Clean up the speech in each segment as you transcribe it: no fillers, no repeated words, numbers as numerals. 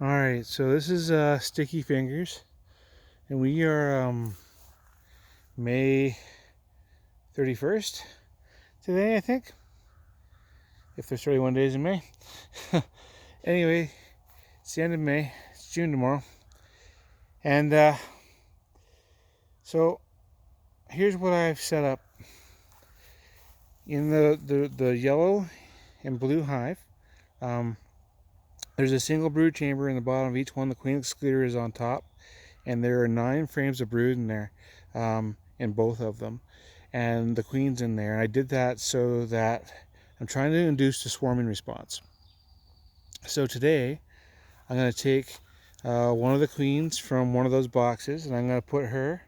Alright, so this is Sticky Fingers, and we are May 31st today, I think, if there's 31 days in May. Anyway, it's the end of May. It's June tomorrow. And so here's what I've set up. In the yellow and blue hive, there's a single brood chamber in the bottom of each one. The queen excluder is on top, and there are 9 frames of brood in there, in both of them, and the queen's in there. And I did that so that I'm trying to induce the swarming response. So today I'm going to take one of the queens from one of those boxes, and I'm going to put her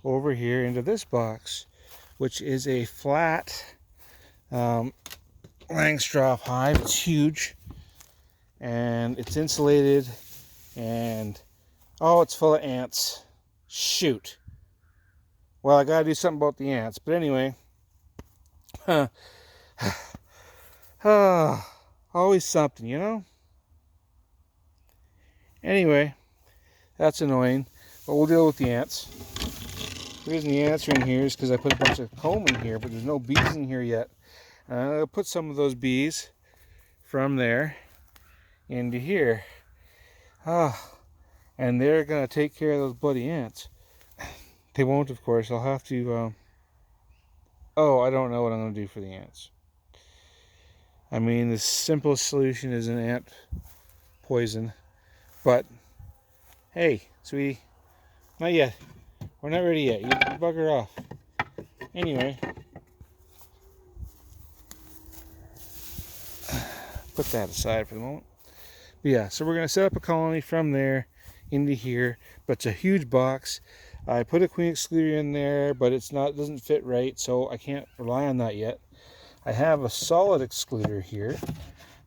over here into this box, which is a flat Langstroth hive. It's huge, and it's insulated, and oh, it's full of ants. Shoot. Well, I gotta do something about the ants. But anyway, always something, you know? Anyway, that's annoying, but we'll deal with the ants. The reason the ants are in here is because I put a bunch of comb in here, but there's no bees in here yet. I'll put some of those bees from there into here. And they're going to take care of those bloody ants. They won't, of course. I'll have to... I don't know what I'm going to do for the ants. I mean, the simplest solution is an ant poison. But, hey, sweetie, not yet. We're not ready yet. You bugger off. Anyway, put that aside for the moment. But yeah, so we're going to set up a colony from there into here. But it's a huge box. I put a queen excluder in there, but it doesn't fit right, so I can't rely on that yet. I have a solid excluder here,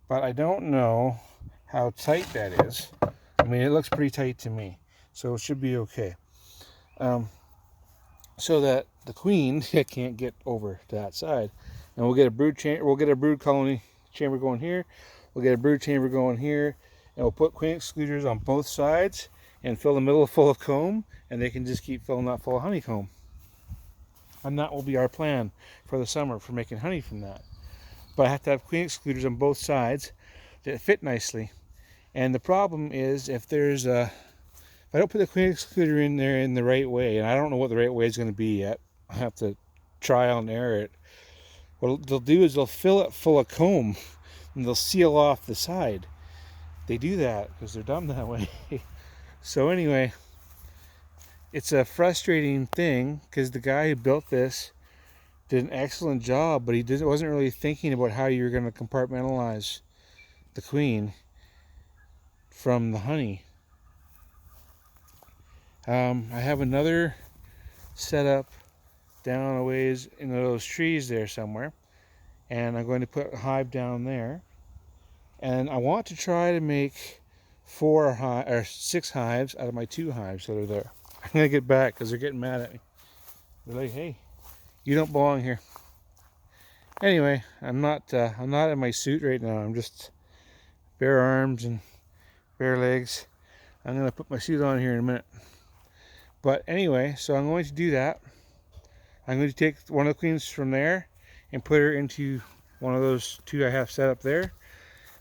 but I don't know how tight that is. I mean, it looks pretty tight to me, so it should be okay. So that the queen can't get over to that side, and we'll get a brood chamber. We'll get a brood colony chamber going here. We'll get a brood chamber going here, and we'll put queen excluders on both sides and fill the middle full of comb, and they can just keep filling that full of honeycomb. And that will be our plan for the summer for making honey from that. But I have to have queen excluders on both sides that fit nicely. And the problem is if I don't put the queen excluder in there in the right way, and I don't know what the right way is going to be yet. I have to trial and error it. What they'll do is they'll fill it full of comb, and they'll seal off the side. They do that because they're dumb that way. So anyway, it's a frustrating thing because the guy who built this did an excellent job, but he wasn't really thinking about how you're going to compartmentalize the queen from the honey. I have another setup down a ways in those trees there somewhere, and I'm going to put a hive down there, and I want to try to make 6 hives out of my 2 hives that are there. I'm gonna get back because they're getting mad at me. They're like, "Hey, you don't belong here." Anyway, I'm not in my suit right now. I'm just bare arms and bare legs. I'm gonna put my suit on here in a minute. But anyway, so I'm going to do that. I'm going to take one of the queens from there and put her into one of those 2 I have set up there.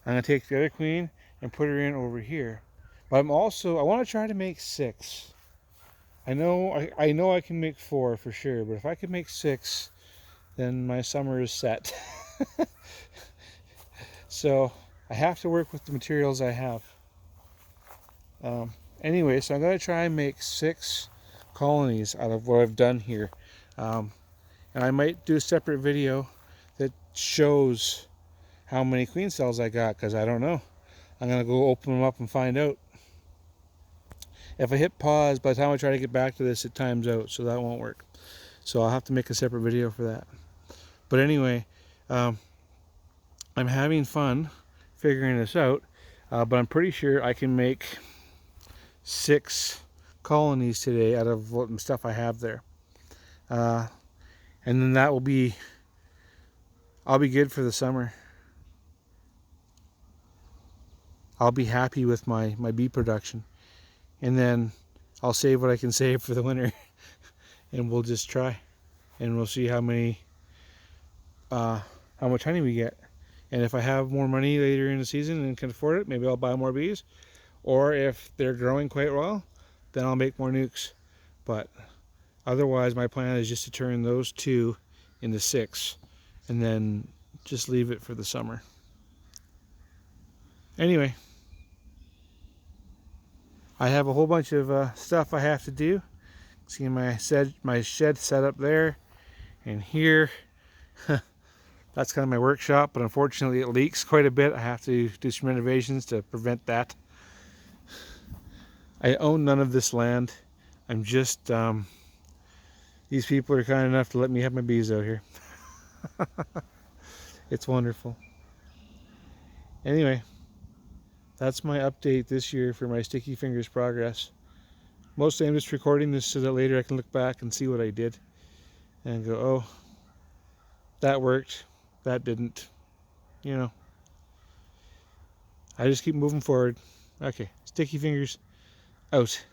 I'm going to take the other queen and put her in over here. But I want to try to make 6. I know I can make 4 for sure, but if I can make 6, then my summer is set. So I have to work with the materials I have. Anyway, so I'm going to try and make 6 colonies out of what I've done here. And I might do a separate video that shows how many queen cells I got, because I don't know. I'm going to go open them up and find out. If I hit pause, by the time I try to get back to this, it times out, so that won't work. So I'll have to make a separate video for that. But anyway, I'm having fun figuring this out, but I'm pretty sure I can make 6 colonies today out of what stuff I have there. And then I'll be good for the summer. I'll be happy with my bee production. And then I'll save what I can save for the winter. And we'll just try. And we'll see how much honey we get. And if I have more money later in the season and can afford it, maybe I'll buy more bees. Or if they're growing quite well, then I'll make more nukes. But otherwise, my plan is just to turn those 2 into 6 and then just leave it for the summer. Anyway, I have a whole bunch of stuff I have to do. See my shed set up there and here. That's kind of my workshop, but unfortunately it leaks quite a bit. I have to do some renovations to prevent that. I own none of this land. I'm just, these people are kind enough to let me have my bees out here. It's wonderful. Anyway, that's my update this year for my Sticky Fingers progress. Mostly I'm just recording this so that later I can look back and see what I did and go, oh, that worked, that didn't, you know. I just keep moving forward. Okay, Sticky Fingers out.